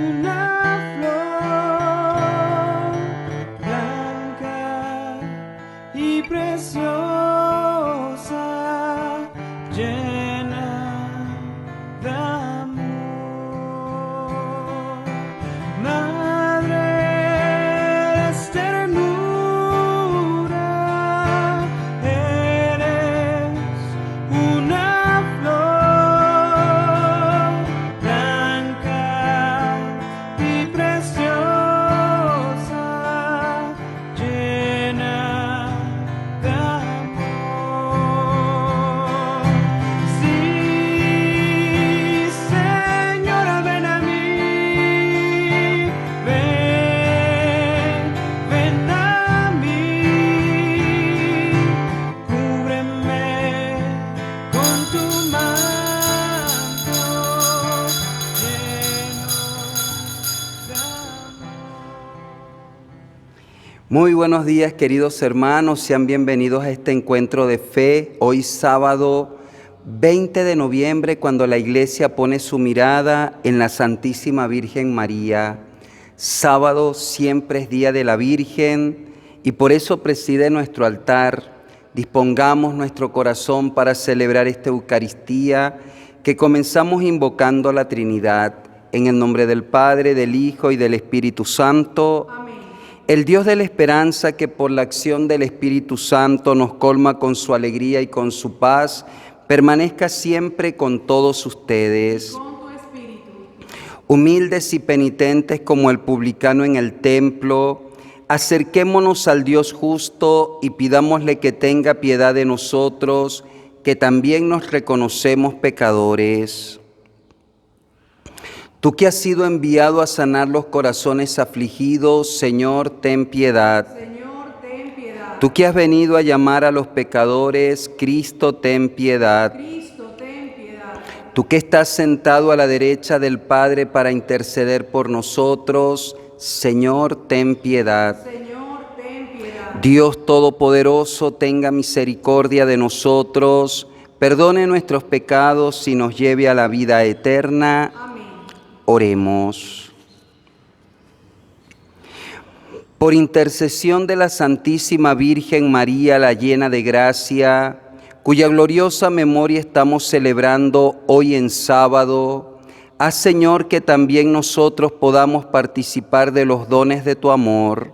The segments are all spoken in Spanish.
una flor blanca y preciosa, llena de amor. Madre es ternura, eres una flor blanca y preciosa, llena de amor. Sí, Señora, ven a mí, ven a mí, cúbreme con tu manto lleno de amor. Muy buenos días, queridos hermanos, sean bienvenidos a este encuentro de fe, hoy sábado 20 de noviembre, cuando la Iglesia pone su mirada en la Santísima Virgen María. Sábado siempre es Día de la Virgen y por eso preside nuestro altar. Dispongamos nuestro corazón para celebrar esta Eucaristía que comenzamos invocando a la Trinidad. En el nombre del Padre, del Hijo y del Espíritu Santo. Amén. El Dios de la esperanza, que por la acción del Espíritu Santo nos colma con su alegría y con su paz, permanezca siempre con todos ustedes. Con tu espíritu. Humildes y penitentes como el publicano en el templo, acerquémonos al Dios justo y pidámosle que tenga piedad de nosotros, que también nos reconocemos pecadores. Tú que has sido enviado a sanar los corazones afligidos, Señor, ten piedad. Señor, ten piedad. Tú que has venido a llamar a los pecadores, Cristo, ten piedad. Cristo, ten piedad. Tú que estás sentado a la derecha del Padre para interceder por nosotros, Señor, ten piedad. Señor, ten piedad. Dios Todopoderoso, tenga misericordia de nosotros, perdone nuestros pecados y nos lleve a la vida eterna. Amén. Oremos. Por intercesión de la Santísima Virgen María, la llena de gracia, cuya gloriosa memoria estamos celebrando hoy en sábado, haz, Señor, que también nosotros podamos participar de los dones de tu amor.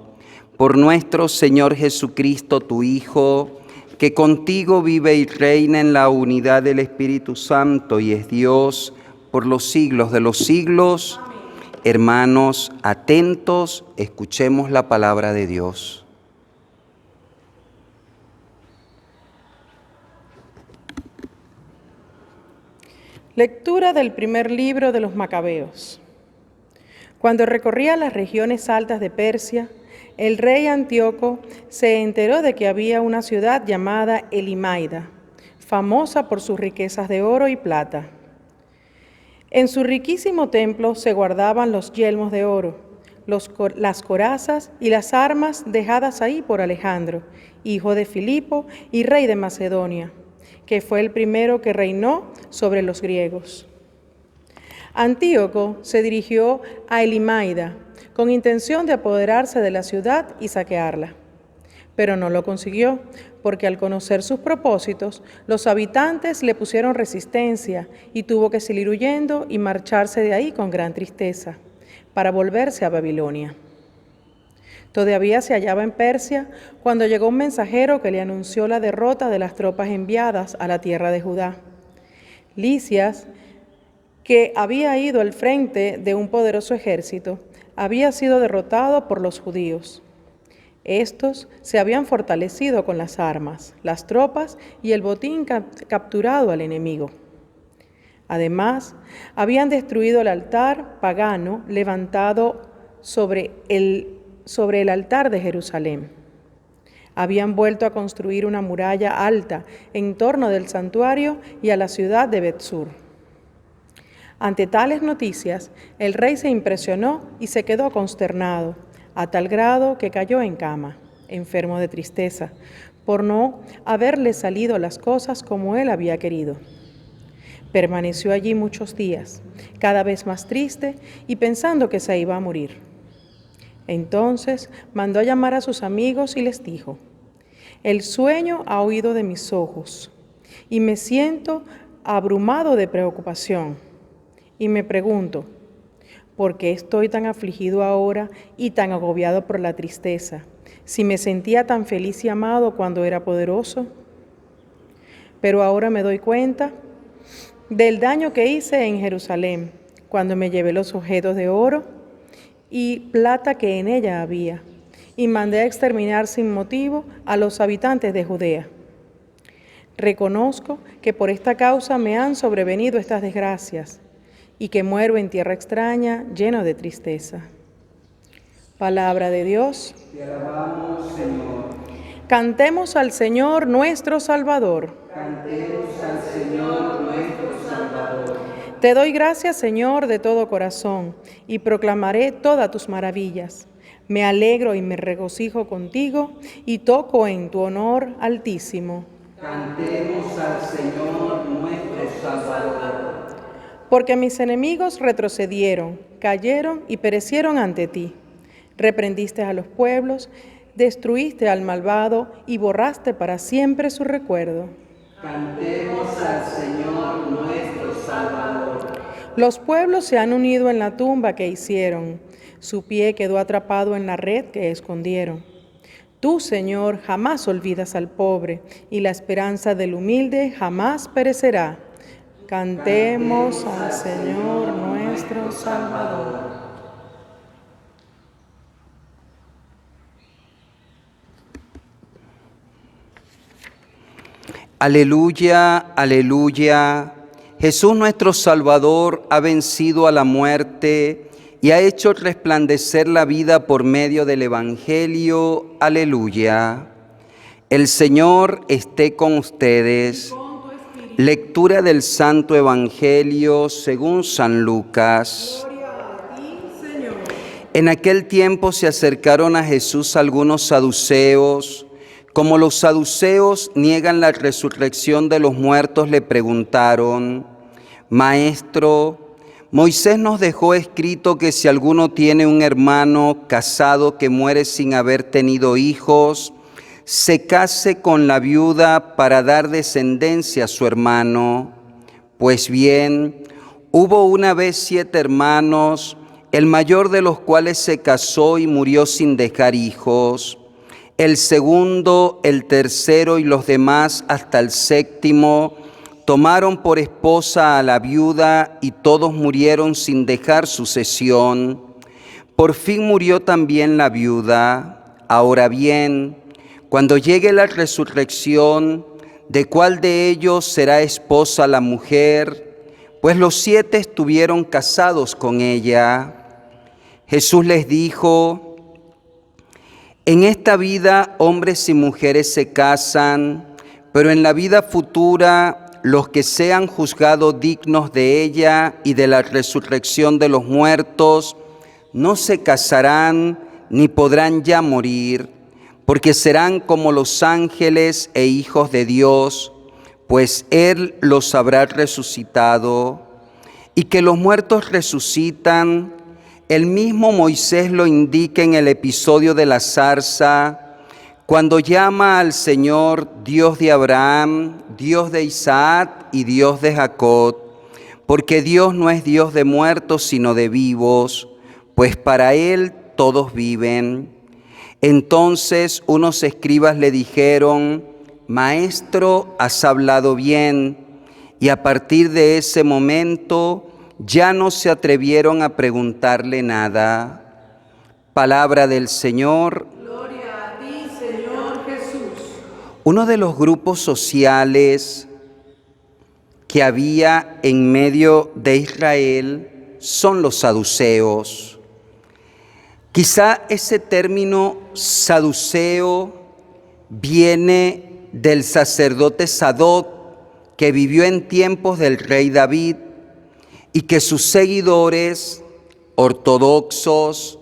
Por nuestro Señor Jesucristo, tu Hijo, que contigo vive y reina en la unidad del Espíritu Santo y es Dios por los siglos de los siglos. Amén. Hermanos, atentos, escuchemos la palabra de Dios. Lectura del primer libro de los Macabeos. Cuando recorría las regiones altas de Persia, el rey Antíoco se enteró de que había una ciudad llamada Elimaida, famosa por sus riquezas de oro y plata. En su riquísimo templo se guardaban los yelmos de oro, las corazas y las armas dejadas ahí por Alejandro, hijo de Filipo y rey de Macedonia, que fue el primero que reinó sobre los griegos. Antíoco se dirigió a Elimaida con intención de apoderarse de la ciudad y saquearla, pero no lo consiguió, porque al conocer sus propósitos, los habitantes le pusieron resistencia y tuvo que salir huyendo y marcharse de ahí con gran tristeza, para volverse a Babilonia. Todavía se hallaba en Persia cuando llegó un mensajero que le anunció la derrota de las tropas enviadas a la tierra de Judá. Lisias, que había ido al frente de un poderoso ejército, había sido derrotado por los judíos. Estos se habían fortalecido con las armas, las tropas y el botín capturado al enemigo. Además, habían destruido el altar pagano levantado sobre el altar de Jerusalén. Habían vuelto a construir una muralla alta en torno del santuario y a la ciudad de Bet-sur. Ante tales noticias, el rey se impresionó y se quedó consternado, a tal grado que cayó en cama, enfermo de tristeza, por no haberle salido las cosas como él había querido. Permaneció allí muchos días, cada vez más triste y pensando que se iba a morir. Entonces mandó a llamar a sus amigos y les dijo: «El sueño ha huido de mis ojos y me siento abrumado de preocupación. Y me pregunto, ¿por qué estoy tan afligido ahora y tan agobiado por la tristeza, si me sentía tan feliz y amado cuando era poderoso? Pero ahora me doy cuenta del daño que hice en Jerusalén, cuando me llevé los objetos de oro y plata que en ella había, y mandé a exterminar sin motivo a los habitantes de Judea. Reconozco que por esta causa me han sobrevenido estas desgracias, y que muero en tierra extraña, lleno de tristeza». Palabra de Dios. Te alabamos, Señor. Cantemos al Señor nuestro Salvador. Cantemos al Señor nuestro Salvador. Te doy gracias, Señor, de todo corazón, y proclamaré todas tus maravillas. Me alegro y me regocijo contigo, y toco en tu honor altísimo. Cantemos al Señor nuestro Salvador. Porque mis enemigos retrocedieron, cayeron y perecieron ante ti. Reprendiste a los pueblos, destruiste al malvado y borraste para siempre su recuerdo. Cantemos al Señor nuestro Salvador. Los pueblos se han unido en la tumba que hicieron. Su pie quedó atrapado en la red que escondieron. Tú, Señor, jamás olvidas al pobre, y la esperanza del humilde jamás perecerá. Cantemos al Señor nuestro Salvador. Aleluya, aleluya. Jesús nuestro Salvador ha vencido a la muerte y ha hecho resplandecer la vida por medio del Evangelio. Aleluya. El Señor esté con ustedes. Lectura del Santo Evangelio según San Lucas. En aquel tiempo se acercaron a Jesús algunos saduceos. Como los saduceos niegan la resurrección de los muertos, le preguntaron: «Maestro, Moisés nos dejó escrito que si alguno tiene un hermano casado que muere sin haber tenido hijos, se case con la viuda para dar descendencia a su hermano. Pues bien, hubo una vez 7 hermanos, el mayor de los cuales se casó y murió sin dejar hijos. El segundo, el tercero y los demás hasta el 7º tomaron por esposa a la viuda y todos murieron sin dejar sucesión. Por fin murió también la viuda. Ahora bien, cuando llegue la resurrección, ¿de cuál de ellos será esposa la mujer? Pues los 7 estuvieron casados con ella». Jesús les dijo: «En esta vida hombres y mujeres se casan, pero en la vida futura los que sean juzgados dignos de ella y de la resurrección de los muertos no se casarán ni podrán ya morir, porque serán como los ángeles e hijos de Dios, pues Él los habrá resucitado. Y que los muertos resucitan, el mismo Moisés lo indica en el episodio de la zarza, cuando llama al Señor Dios de Abraham, Dios de Isaac y Dios de Jacob, porque Dios no es Dios de muertos sino de vivos, pues para Él todos viven». Entonces unos escribas le dijeron: «Maestro, has hablado bien». Y a partir de ese momento ya no se atrevieron a preguntarle nada. Palabra del Señor. Gloria a ti, Señor Jesús. Uno de los grupos sociales que había en medio de Israel son los saduceos. Quizá ese término saduceo viene del sacerdote Sadoc, que vivió en tiempos del rey David, y que sus seguidores ortodoxos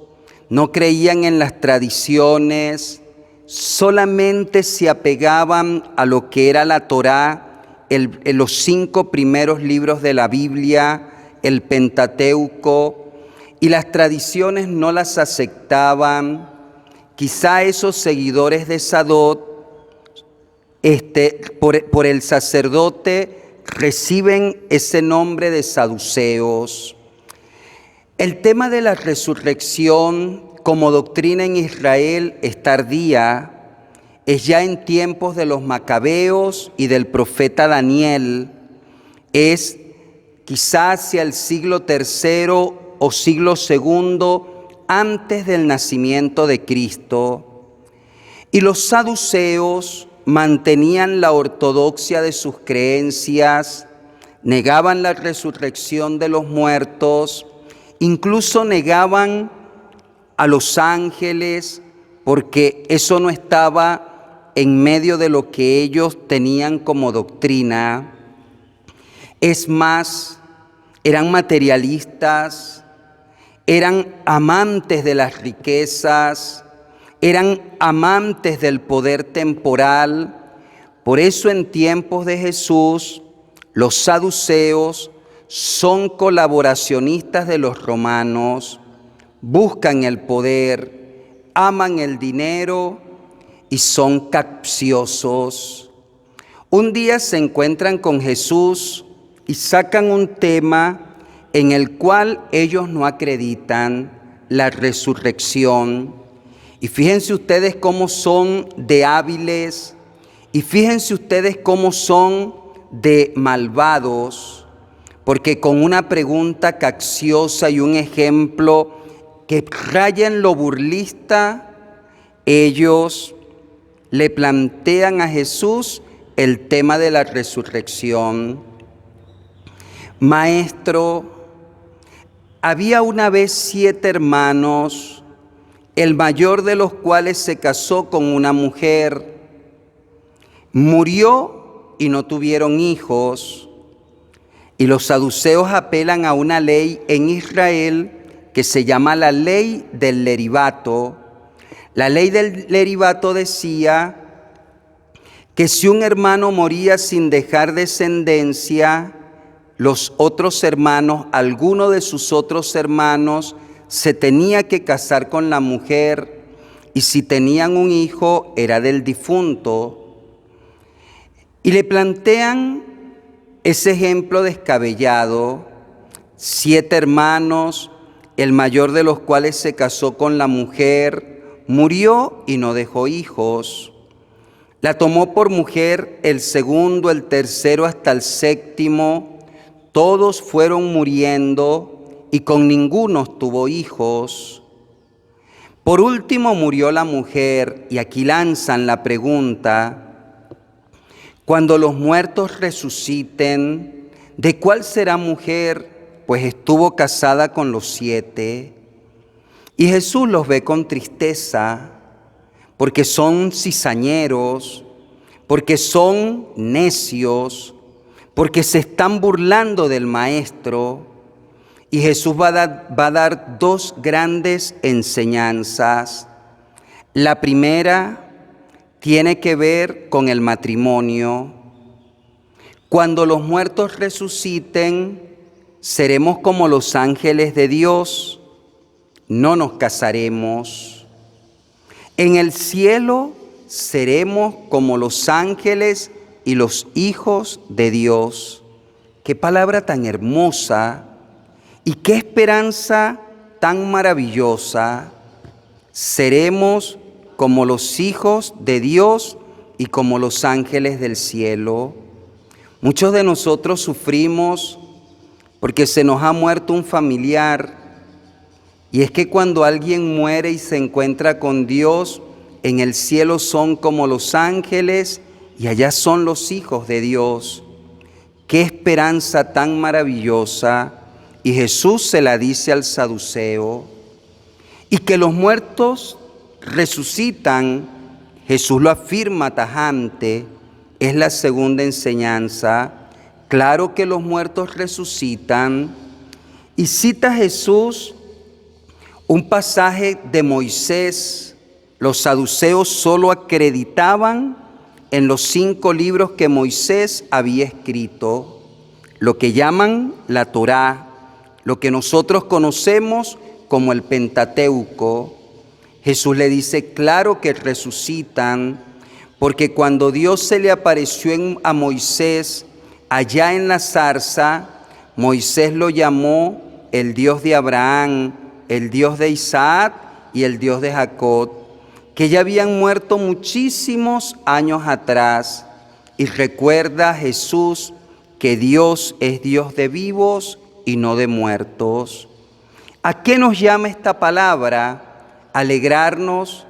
no creían en las tradiciones, solamente se apegaban a lo que era la Torá, los 5 primeros libros de la Biblia, el Pentateuco, y las tradiciones no las aceptaban. Quizá esos seguidores de Sadot, por el sacerdote, reciben ese nombre de saduceos. El tema de la resurrección como doctrina en Israel es tardía, es ya en tiempos de los macabeos y del profeta Daniel, es quizás hacia el siglo III o siglo II antes del nacimiento de Cristo. Y los saduceos mantenían la ortodoxia de sus creencias, negaban la resurrección de los muertos, incluso negaban a los ángeles, porque eso no estaba en medio de lo que ellos tenían como doctrina. Es más, eran materialistas, eran amantes de las riquezas, eran amantes del poder temporal. Por eso en tiempos de Jesús, los saduceos son colaboracionistas de los romanos, buscan el poder, aman el dinero y son capciosos. Un día se encuentran con Jesús y sacan un tema en el cual ellos no acreditan, la resurrección. Y fíjense ustedes cómo son de hábiles, y fíjense ustedes cómo son de malvados, porque con una pregunta capciosa y un ejemplo que raya en lo burlista, ellos le plantean a Jesús el tema de la resurrección. Maestro, había una vez 7 hermanos, el mayor de los cuales se casó con una mujer, murió y no tuvieron hijos. Y los saduceos apelan a una ley en Israel que se llama la ley del leribato. La ley del leribato decía que si un hermano moría sin dejar descendencia, los otros hermanos, alguno de sus otros hermanos, se tenía que casar con la mujer, y si tenían un hijo, era del difunto. Y le plantean ese ejemplo descabellado: 7 hermanos, el mayor de los cuales se casó con la mujer, murió y no dejó hijos. La tomó por mujer el segundo, el tercero hasta el 7º. Todos fueron muriendo y con ninguno tuvo hijos. Por último murió la mujer, y aquí lanzan la pregunta: cuando los muertos resuciten, ¿de cuál será mujer? Pues estuvo casada con los 7. Y Jesús los ve con tristeza, porque son cizañeros, porque son necios, porque se están burlando del Maestro. Y Jesús va a dar 2 grandes enseñanzas. La primera tiene que ver con el matrimonio. Cuando los muertos resuciten, seremos como los ángeles de Dios, no nos casaremos. En el cielo seremos como los ángeles y los hijos de Dios. Qué palabra tan hermosa y qué esperanza tan maravillosa. Seremos como los hijos de Dios y como los ángeles del cielo. Muchos de nosotros sufrimos porque se nos ha muerto un familiar, y es que cuando alguien muere y se encuentra con Dios, en el cielo son como los ángeles y allá son los hijos de Dios. Qué esperanza tan maravillosa. Y Jesús se la dice al saduceo. Y que los muertos resucitan, Jesús lo afirma tajante, es la segunda enseñanza. Claro que los muertos resucitan. Y cita Jesús un pasaje de Moisés. Los saduceos solo acreditaban en los 5 libros que Moisés había escrito, lo que llaman la Torá, lo que nosotros conocemos como el Pentateuco. Jesús le dice, claro que resucitan, porque cuando Dios se le apareció a Moisés allá en la zarza, Moisés lo llamó el Dios de Abraham, el Dios de Isaac y el Dios de Jacob, que ya habían muerto muchísimos años atrás. Y recuerda Jesús que Dios es Dios de vivos y no de muertos. ¿A qué nos llama esta palabra? Alegrarnos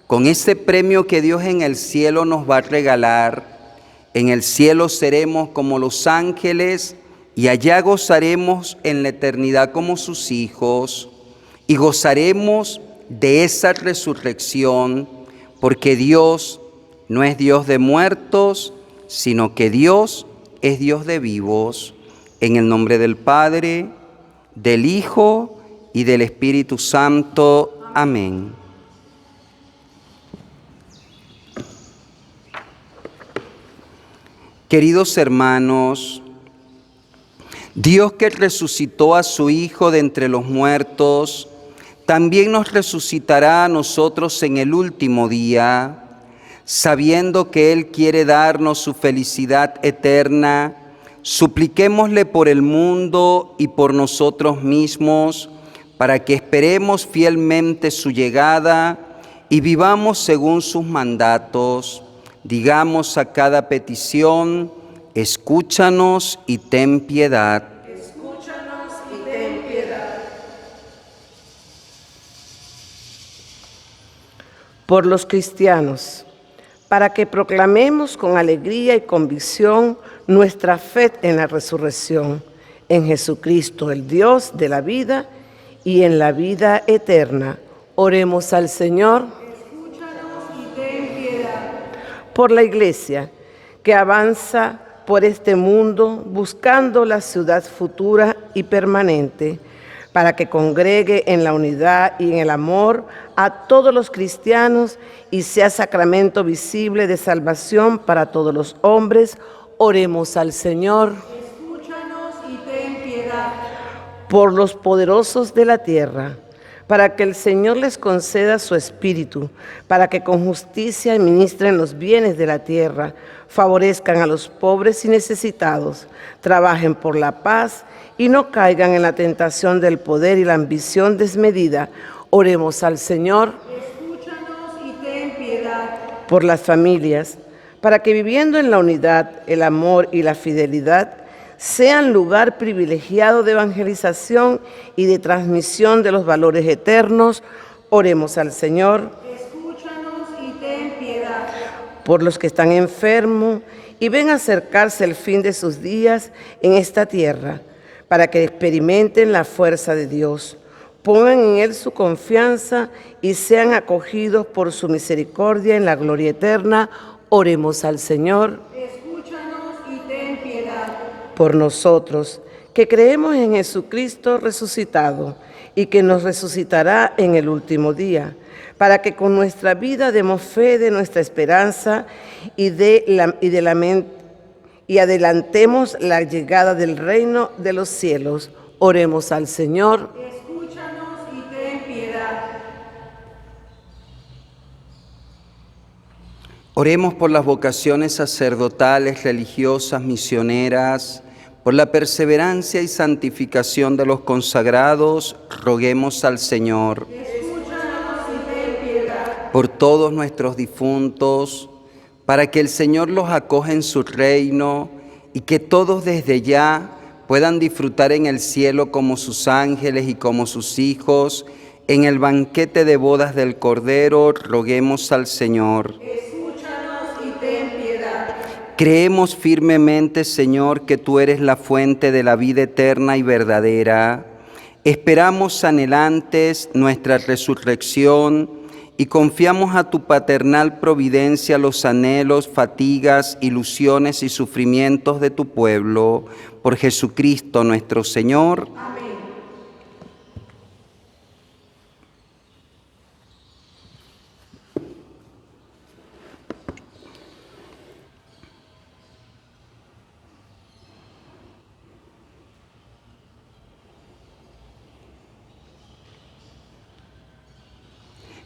con ese premio que Dios en el cielo nos va a regalar. En el cielo seremos como los ángeles y allá gozaremos en la eternidad como sus hijos y gozaremos de esa resurrección, porque Dios no es Dios de muertos, sino que Dios es Dios de vivos. En el nombre del Padre, del Hijo y del Espíritu Santo. Amén. Queridos hermanos, Dios que resucitó a su Hijo de entre los muertos, también nos resucitará a nosotros en el último día, sabiendo que Él quiere darnos su felicidad eterna. Supliquémosle por el mundo y por nosotros mismos, para que esperemos fielmente su llegada y vivamos según sus mandatos. Digamos a cada petición, escúchanos y ten piedad. Escúchanos y ten piedad. Por los cristianos, para que proclamemos con alegría y convicción nuestra fe en la resurrección, en Jesucristo, el Dios de la vida, y en la vida eterna. Oremos al Señor. Escúchanos y ten piedad. Por la Iglesia, que avanza por este mundo buscando la ciudad futura y permanente, para que congregue en la unidad y en el amor a todos los cristianos y sea sacramento visible de salvación para todos los hombres. Oremos al Señor. Escúchanos y ten piedad. Por los poderosos de la tierra, para que el Señor les conceda su espíritu, para que con justicia administren los bienes de la tierra, favorezcan a los pobres y necesitados, trabajen por la paz y no caigan en la tentación del poder y la ambición desmedida. Oremos al Señor. Escúchanos y ten piedad. Por las familias, para que viviendo en la unidad, el amor y la fidelidad, sean lugar privilegiado de evangelización y de transmisión de los valores eternos. Oremos al Señor. Escúchanos y ten piedad. Por los que están enfermos y ven acercarse el fin de sus días en esta tierra, para que experimenten la fuerza de Dios, pongan en Él su confianza y sean acogidos por su misericordia en la gloria eterna. Oremos al Señor. Escúchanos y ten piedad. Por nosotros, que creemos en Jesucristo resucitado y que nos resucitará en el último día, para que con nuestra vida demos fe de nuestra esperanza y adelantemos la llegada del reino de los cielos. Oremos al Señor. Escúchanos y ten piedad. Oremos por las vocaciones sacerdotales, religiosas, misioneras, por la perseverancia y santificación de los consagrados. Roguemos al Señor. Escúchanos y ten piedad. Por todos nuestros difuntos, para que el Señor los acoja en su reino y que todos desde ya puedan disfrutar en el cielo como sus ángeles y como sus hijos, en el banquete de bodas del Cordero. Roguemos al Señor. Escúchanos y ten piedad. Creemos firmemente, Señor, que tú eres la fuente de la vida eterna y verdadera. Esperamos anhelantes nuestra resurrección y confiamos a tu paternal providencia los anhelos, fatigas, ilusiones y sufrimientos de tu pueblo. Por Jesucristo nuestro Señor. Amén.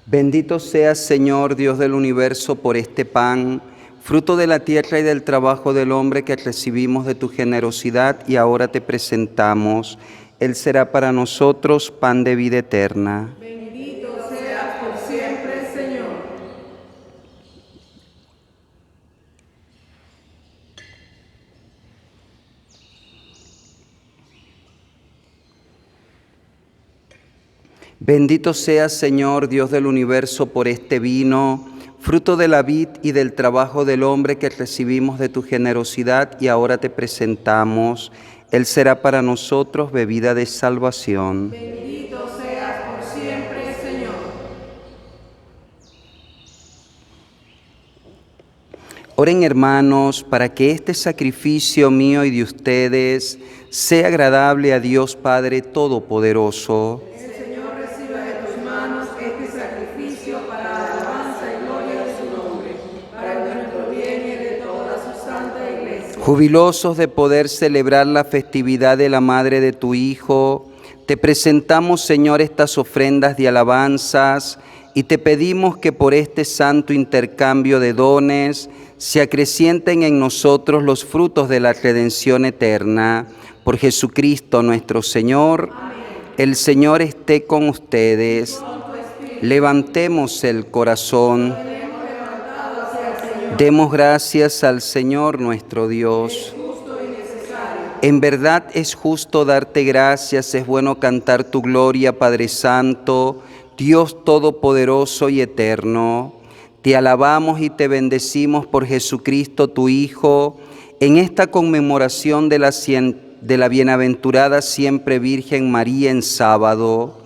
Bendito seas, Señor, Dios del universo, por este pan, fruto de la tierra y del trabajo del hombre que recibimos de tu generosidad y ahora te presentamos. Él será para nosotros pan de vida eterna. Bendito seas por siempre, Señor. Bendito seas, Señor, Dios del universo, por este vino, fruto de la vid y del trabajo del hombre que recibimos de tu generosidad y ahora te presentamos. Él será para nosotros bebida de salvación. Bendito seas por siempre, Señor. Oren, hermanos, para que este sacrificio mío y de ustedes sea agradable a Dios Padre Todopoderoso. El Señor reciba de tus manos este sacrificio para la alabanza y gloria de su nombre, para nuestro bien y el de toda su santa iglesia. Jubilosos de poder celebrar la festividad de la Madre de tu Hijo, te presentamos, Señor, estas ofrendas de alabanzas y te pedimos que por este santo intercambio de dones se acrecienten en nosotros los frutos de la redención eterna. Por Jesucristo nuestro Señor. Amén. El Señor esté con ustedes. Levantemos el corazón. Demos gracias al Señor nuestro Dios. En verdad es justo darte gracias, es bueno cantar tu gloria, Padre Santo, Dios Todopoderoso y Eterno. Te alabamos y te bendecimos por Jesucristo, tu Hijo, en esta conmemoración de la bienaventurada siempre Virgen María en sábado.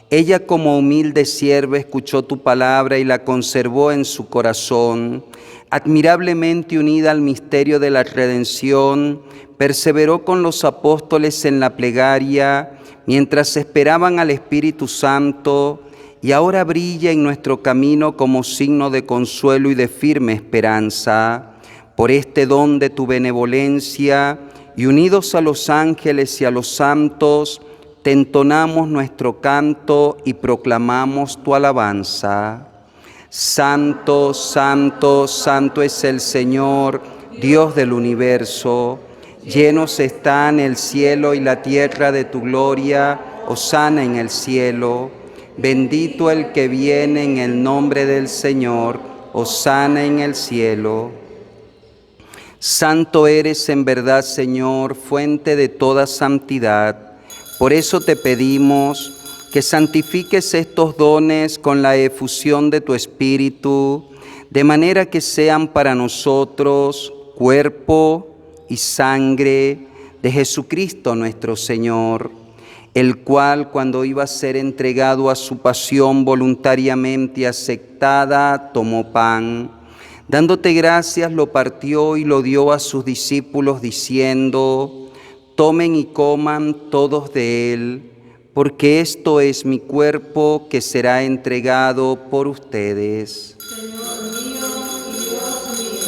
Ella, como humilde sierva, escuchó tu palabra y la conservó en su corazón. Admirablemente unida al misterio de la redención, perseveró con los apóstoles en la plegaria, mientras esperaban al Espíritu Santo, y ahora brilla en nuestro camino como signo de consuelo y de firme esperanza. Por este don de tu benevolencia, y unidos a los ángeles y a los santos, te entonamos nuestro canto y proclamamos tu alabanza. Santo, santo, santo es el Señor, Dios del universo. Llenos están el cielo y la tierra de tu gloria, hosana en el cielo. Bendito el que viene en el nombre del Señor, hosana en el cielo. Santo eres en verdad, Señor, fuente de toda santidad. Por eso te pedimos que santifiques estos dones con la efusión de tu Espíritu, de manera que sean para nosotros cuerpo y sangre de Jesucristo nuestro Señor, el cual, cuando iba a ser entregado a su pasión voluntariamente aceptada, tomó pan. Dándote gracias, lo partió y lo dio a sus discípulos, diciendo: tomen y coman todos de él, porque esto es mi cuerpo que será entregado por ustedes. Señor mío y Dios mío.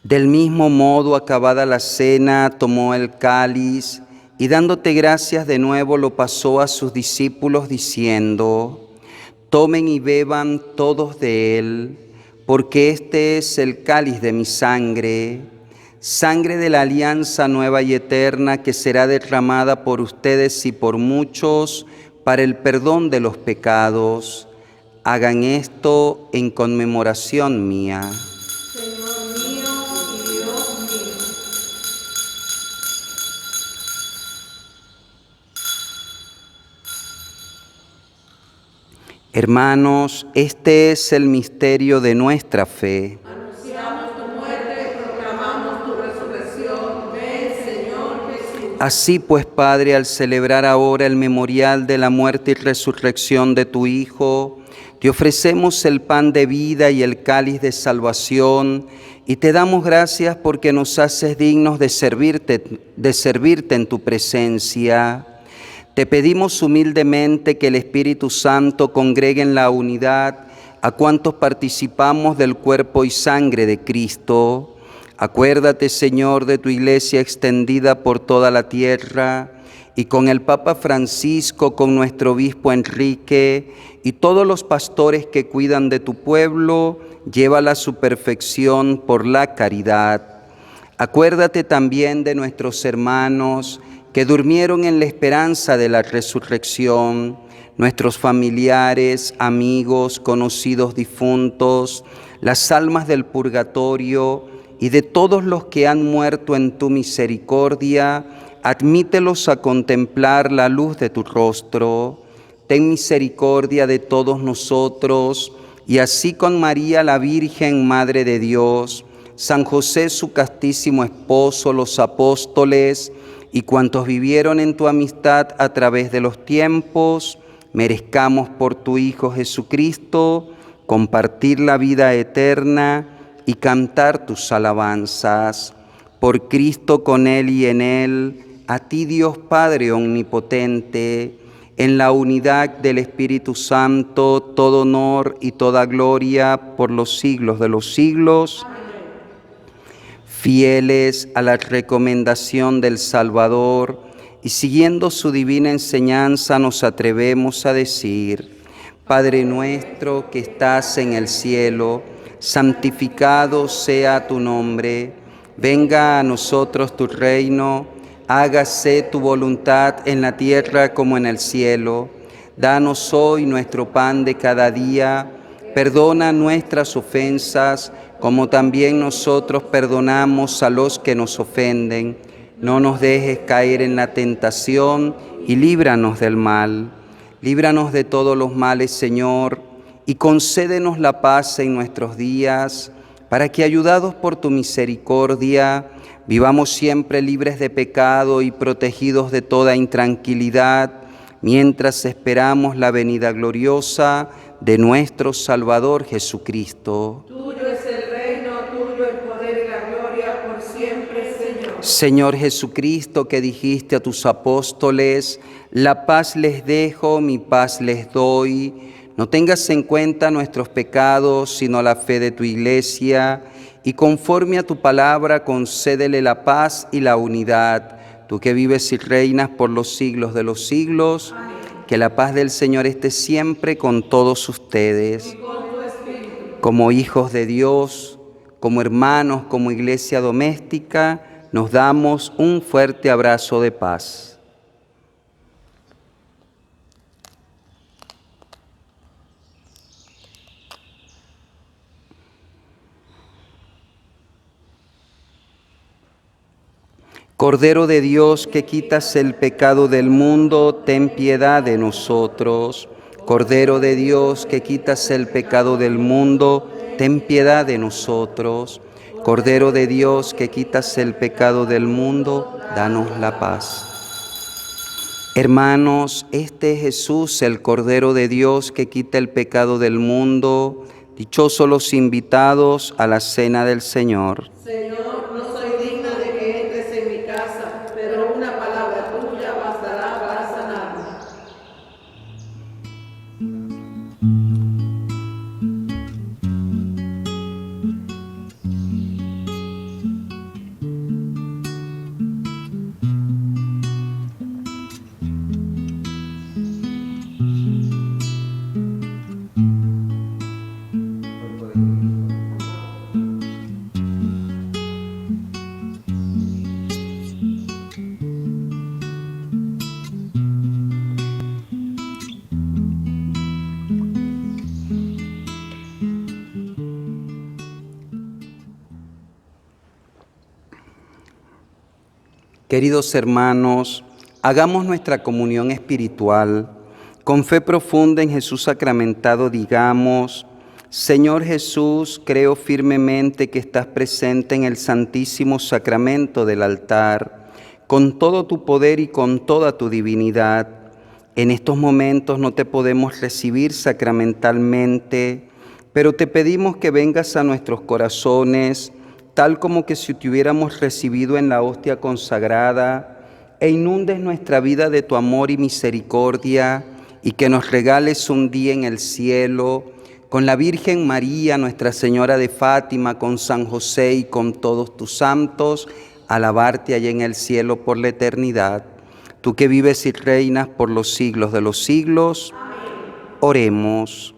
Del mismo modo, acabada la cena, tomó el cáliz y dándote gracias de nuevo lo pasó a sus discípulos diciendo: tomen y beban todos de él, porque este es el cáliz de mi sangre, sangre de la alianza nueva y eterna que será derramada por ustedes y por muchos para el perdón de los pecados. Hagan esto en conmemoración mía. Señor mío y Dios mío. Hermanos, este es el misterio de nuestra fe. Anunciamos tu muerte, proclamamos tu resurrección. Ven, Señor Jesús. Así pues, Padre, al celebrar ahora el memorial de la muerte y resurrección de tu Hijo, te ofrecemos el pan de vida y el cáliz de salvación, y te damos gracias porque nos haces dignos de servirte en tu presencia. Te pedimos humildemente que el Espíritu Santo congregue en la unidad a cuantos participamos del cuerpo y sangre de Cristo. Acuérdate, Señor, de tu iglesia extendida por toda la tierra, y con el Papa Francisco, con nuestro obispo Enrique, y todos los pastores que cuidan de tu pueblo, llévala a su perfección por la caridad. Acuérdate también de nuestros hermanos que durmieron en la esperanza de la resurrección, nuestros familiares, amigos, conocidos difuntos, las almas del purgatorio y de todos los que han muerto en tu misericordia. Admítelos a contemplar la luz de tu rostro. Ten misericordia de todos nosotros, y así con María la Virgen, Madre de Dios, San José su castísimo esposo, los apóstoles y cuantos vivieron en tu amistad a través de los tiempos, merezcamos por tu Hijo Jesucristo compartir la vida eterna y cantar tus alabanzas. Por Cristo, con Él y en Él, a ti Dios Padre omnipotente, en la unidad del Espíritu Santo, todo honor y toda gloria por los siglos de los siglos. Amén. Fieles a la recomendación del Salvador y siguiendo su divina enseñanza, nos atrevemos a decir: Padre nuestro que estás en el cielo, santificado sea tu nombre. Venga a nosotros tu reino, hágase tu voluntad en la tierra como en el cielo. Danos hoy nuestro pan de cada día, perdona nuestras ofensas, como también nosotros perdonamos a los que nos ofenden. No nos dejes caer en la tentación y líbranos del mal. Líbranos de todos los males, Señor, y concédenos la paz en nuestros días, para que, ayudados por tu misericordia, vivamos siempre libres de pecado y protegidos de toda intranquilidad, mientras esperamos la venida gloriosa de nuestro Salvador Jesucristo. Tuyo es el reino, tuyo el poder y la gloria por siempre, Señor. Señor Jesucristo, que dijiste a tus apóstoles: la paz les dejo, mi paz les doy. No tengas en cuenta nuestros pecados, sino la fe de tu iglesia, y conforme a tu palabra concédele la paz y la unidad. Tú que vives y reinas por los siglos de los siglos, amén. Que la paz del Señor esté siempre con todos ustedes. Y con tu espíritu. Como hijos de Dios, como hermanos, como iglesia doméstica, nos damos un fuerte abrazo de paz. Cordero de Dios, que quitas el pecado del mundo, ten piedad de nosotros. Cordero de Dios, que quitas el pecado del mundo, ten piedad de nosotros. Cordero de Dios, que quitas el pecado del mundo, danos la paz. Hermanos, este es Jesús, el Cordero de Dios, que quita el pecado del mundo. Dichosos los invitados a la cena del Señor. Señor, no soy digna de que entres en mi casa, pero una palabra tuya bastará para sanarme. Queridos hermanos, hagamos nuestra comunión espiritual. Con fe profunda en Jesús sacramentado digamos: Señor Jesús, creo firmemente que estás presente en el santísimo sacramento del altar, con todo tu poder y con toda tu divinidad. En estos momentos no te podemos recibir sacramentalmente, pero te pedimos que vengas a nuestros corazones, tal como que si te hubiéramos recibido en la hostia consagrada, e inundes nuestra vida de tu amor y misericordia, y que nos regales un día en el cielo, con la Virgen María, Nuestra Señora de Fátima, con San José y con todos tus santos, alabarte allá en el cielo por la eternidad. Tú que vives y reinas por los siglos de los siglos. Amén. Oremos.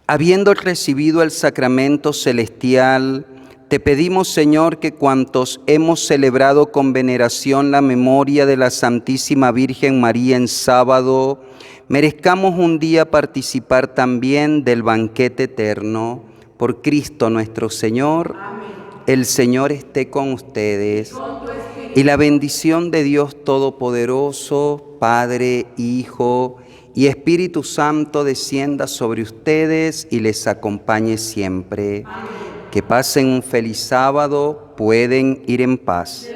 Habiendo recibido el sacramento celestial, te pedimos, Señor, que cuantos hemos celebrado con veneración la memoria de la Santísima Virgen María en sábado, merezcamos un día participar también del banquete eterno. Por Cristo nuestro Señor. Amén. El Señor esté con ustedes. Y la bendición de Dios Todopoderoso, Padre, Hijo y Espíritu Santo descienda sobre ustedes y les acompañe siempre. Amén. Que pasen un feliz sábado, pueden ir en paz.